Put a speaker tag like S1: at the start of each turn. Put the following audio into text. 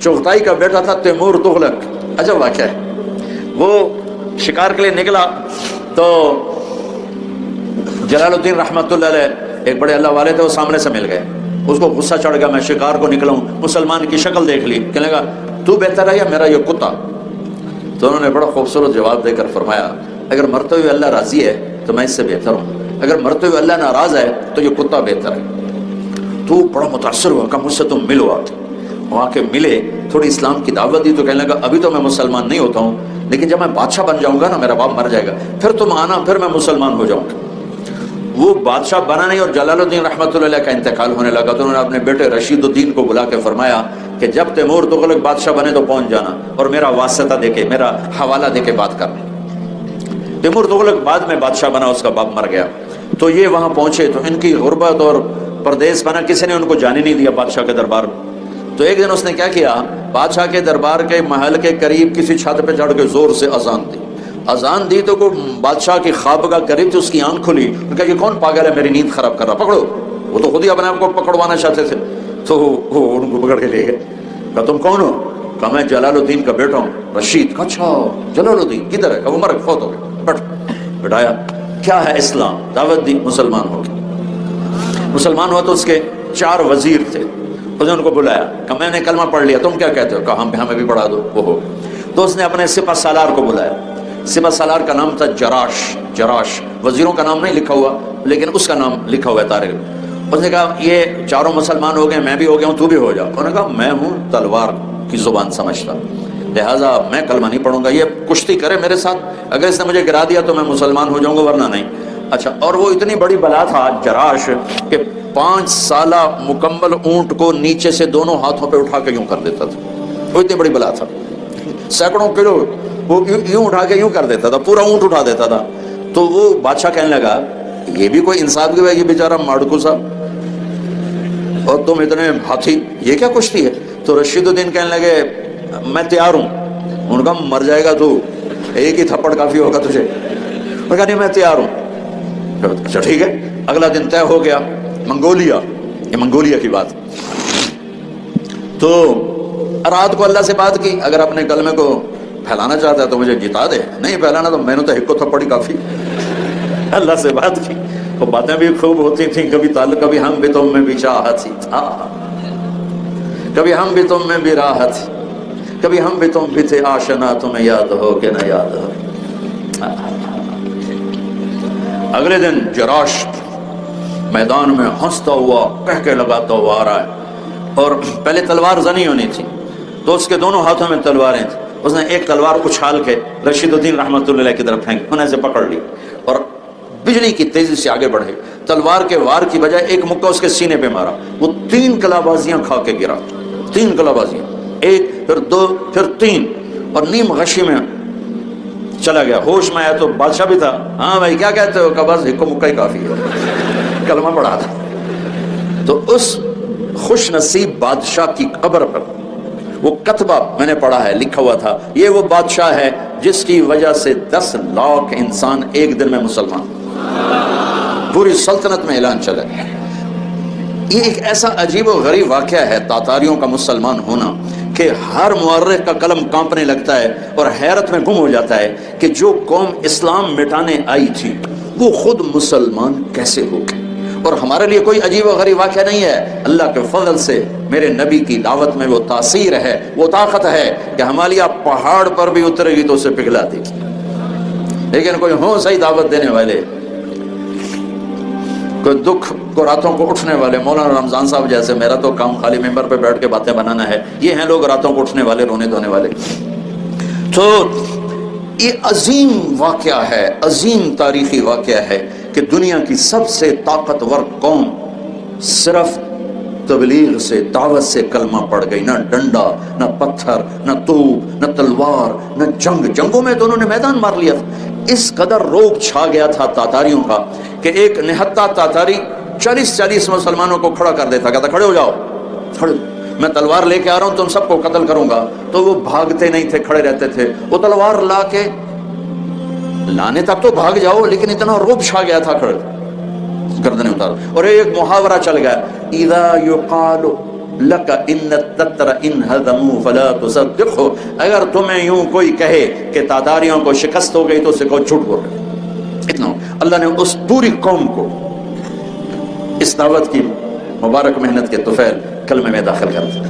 S1: चुगताई का बेटा था तैमूर तुगलक। अजब वाक़या है। वो शिकार के लिए निकला तो जलालुद्दीन रहमतुल्लाह अलैह एक बड़े अल्लाह वाले थे, वो सामने से मिल गए। उसको गुस्सा चढ़ गया, मैं शिकार को निकला हूँ, मुसलमान की शक्ल देख ली, कहने लगा तू बेहतर है या मेरा ये कुत्ता? तो उन्होंने बड़ा खूबसूरत जवाब देकर फरमाया, अगर मरते हुए अल्लाह राजी है तो मैं इससे बेहतर हूँ, अगर मरते हुए अल्लाह नाराज है तो ये कुत्ता बेहतर है। तो बड़ा मुतासर हुआ, कहा मुझसे तुम मिलो। वहाँ के मिले, थोड़ी इस्लाम की दावत दी तो कहने लगा अभी तो मैं मुसलमान नहीं होता हूँ, लेकिन जब मैं बादशाह बन जाऊँगा ना, मेरा बाप मर जाएगा, फिर तुम आना, फिर मैं मुसलमान हो जाऊँगा। वो बादशाह बना नहीं और जलालुद्दीन रहमतुल्लाह अलैह का इंतकाल होने लगा तो उन्होंने अपने बेटे रशीदुद्दीन को बुला के फरमाया कि जब तैमूर तुगलक बादशाह बने तो पहुंच जाना और मेरा वास्ता देके, मेरा हवाला देके बात करना। तैमूर तुगलक बाद में बादशाह बना, उसका बाप मर गया। तो ये वहां पहुंचे तो इनकी गुर्बत और परदेश बना, किसी ने उनको जाने नहीं दिया बादशाह के दरबार में। तो एक दिन उसने क्या किया, बादशाह के दरबार के महल के करीब किसी छत पे चढ़ के जोर से अजान दी। अजान दी तो को बादशाह की ख्वाबगाह करीब थी, उसकी आंख खुली, उनका ये कौन पागल है मेरी नींद खराब कर रहा, पकड़ो। वो तो खुद ही अपने आप को पकड़वाना चाहते थे, तो वो उनको पकड़ के ले गए। कहा तुम कौन हो? कहा मैं जलालुद्दीन का बेटा हूँ। रशीद? कहा अच्छा जलालुद्दीन किधर है? कहा वो मर फौत हो गया। बट बिठाया, क्या है इस्लाम? दावत दी, मुसलमान हो गया। मुसलमान हुआ तो उसके 4 वजीर थे, उसने उनको बुलाया, कहा मैंने कलमा पढ़ लिया, तुम क्या कहते हो? कहा हमें भी पढ़ा दो। वो हो। तो उसने अपने सिपह सालार को बुलाया। सिपह सालार का नाम था जराश, वजीरों का नाम नहीं लिखा हुआ लेकिन उसका नाम लिखा हुआ है तारीख। उसने कहा ये चारों मुसलमान हो गए, मैं भी हो गया हूँ, तू भी हो जा। उन्होंने कहा मैं हूँ तलवार की जुबान समझता, लिहाजा मैं कलमा नहीं पढ़ूंगा, ये कुश्ती करे मेरे साथ, अगर इसने मुझे गिरा दिया तो मैं मुसलमान हो जाऊंगा, वरना नहीं। अच्छा, और वो इतनी बड़ी बला था जराश कि 5 साला मुकम्मल ऊंट को नीचे से दोनों हाथों पे उठा के यूं कर देता था। वो इतनी बड़ी बला था, सैकड़ों किलो वो यूं उठा के यूं कर देता था, पूरा ऊंट उठा देता था। तो वो बादशाह कहने लगा ये भी कोई इंसाफ की, ये बेचारा माड़कू साहब और तुम इतने हाथी, ये क्या कुश्ती है? तो रशीदुद्दीन कहने लगे मैं तैयार हूँ। उनका मर जाएगा तू, एक ही थप्पड़ काफी होगा तुझे। उनका नहीं मैं तैयार हूँ। अच्छा ठीक है। अगला दिन तय हो गया, मंगोलिया, ये मंगोलिया की बात। तो रात को अल्लाह से बात की, अगर अपने कलमे को फैलाना चाहता है तो मुझे जिता दे, नहीं फैलाना तो मैंने तो हिक्को थप्पड़ी काफी। अल्लाह से बात की, वो बातें भी खूब होती थी, कभी हम भी तुम में भी चाहत था, कभी हम भी तुम में भी राहत, कभी हम भी तुम भी थे आशना, तुम्हें याद हो कि न याद हो। अगले दिन जराश मैदान में हंसता हुआ कहके लगाता हुआ आ रहा है और पहले तलवार जनी होनी थी तो उसके दोनों हाथों में तलवारें थी। उसने एक तलवार उछाल के रशीदुद्दीन रहमतुल्लाह की तरफ फेंक, उन्हें से पकड़ ली और बिजली की तेजी से आगे बढ़े। तलवार के वार की बजाय एक मुक्का उसके सीने पे मारा, वो 3 कलाबाजियां खा के गिरा। 3 कलाबाजियां, 1 फिर 2 फिर 3, और नीम गशी में चला गया। होश में आया तो बादशाह भी था। हाँ भाई क्या कहते हो? बस हिक्को मुक्का ही काफी है, कलमा पढ़ा था। तो उस खुश नसीब बादशाह की कब्र पर वो कतबा मैंने पढ़ा है, लिखा हुआ था, ये वो बादशाह है जिसकी वजह से 10 लाख इंसान एक दिन में मुसलमान, पूरी सल्तनत में ऐलान चला। ये एक ऐसा अजीब और गरीब वाकया है तातारियों का मुसलमान होना कि हर मुअर्रिख का कलम कांपने लगता है और हैरत में गुम हो जाता है कि जो कौम इस्लाम मिटाने आई थी वो खुद मुसलमान कैसे हो गए। और हमारे लिए कोई अजीब और गरीब वाक़या नहीं है, अल्लाह के फजल से मेरे नबी की दावत में वो तासीर है, वो ताकत है कि हिमालय पहाड़ पर भी उतरेगी तो उसे पिघला देगी। लेकिन कोई हो सही दावत देने वाले, कोई दुख को रातों को उठने वाले, मौलाना रमजान साहब जैसे, मेरा तो काम खाली मेंबर पे बैठ के बातें बनाना है, ये हैं लोग रातों को उठने वाले, रोने धोने वाले। तो ये अजीम वाक़या है, अजीम तारीखी वाक़या है कि दुनिया की सबसे ताकतवर कौम सिर्फ तबलीग से, दावत से कलमा पड़ गई। ना डंडा, ना पत्थर, ना तूप, ना तलवार, ना जंगों में तो उन्होंने मैदान मार लिया था। इस कदर रोग छा गया था तातारियों का कि एक निहत्ता तातारी 40-40 मुसलमानों को खड़ा कर देता, कहता खड़े हो जाओ, खड़े, मैं तलवार लेके आ रहा हूं, तुम सबको कत्ल करूंगा। तो वो भागते नहीं थे, खड़े रहते थे। वो तलवार लाने तक तो भाग जाओ, लेकिन इतना रोब छा गया था, खड़े गर्दनें उतार। और एक मुहावरा चल गया, इदा युकालो لک ان التتر ان ہدموا فلا تصدقه، اگر تمہیں یوں کوئی کہے کہ تاتاریوں کو شکست ہو گئی تو اسے کہو جھوٹ بول رہے۔ اتنا اللہ نے اس پوری قوم کو اس دعوت کی مبارک محنت کے طفیل کلمے میں داخل کر دیا۔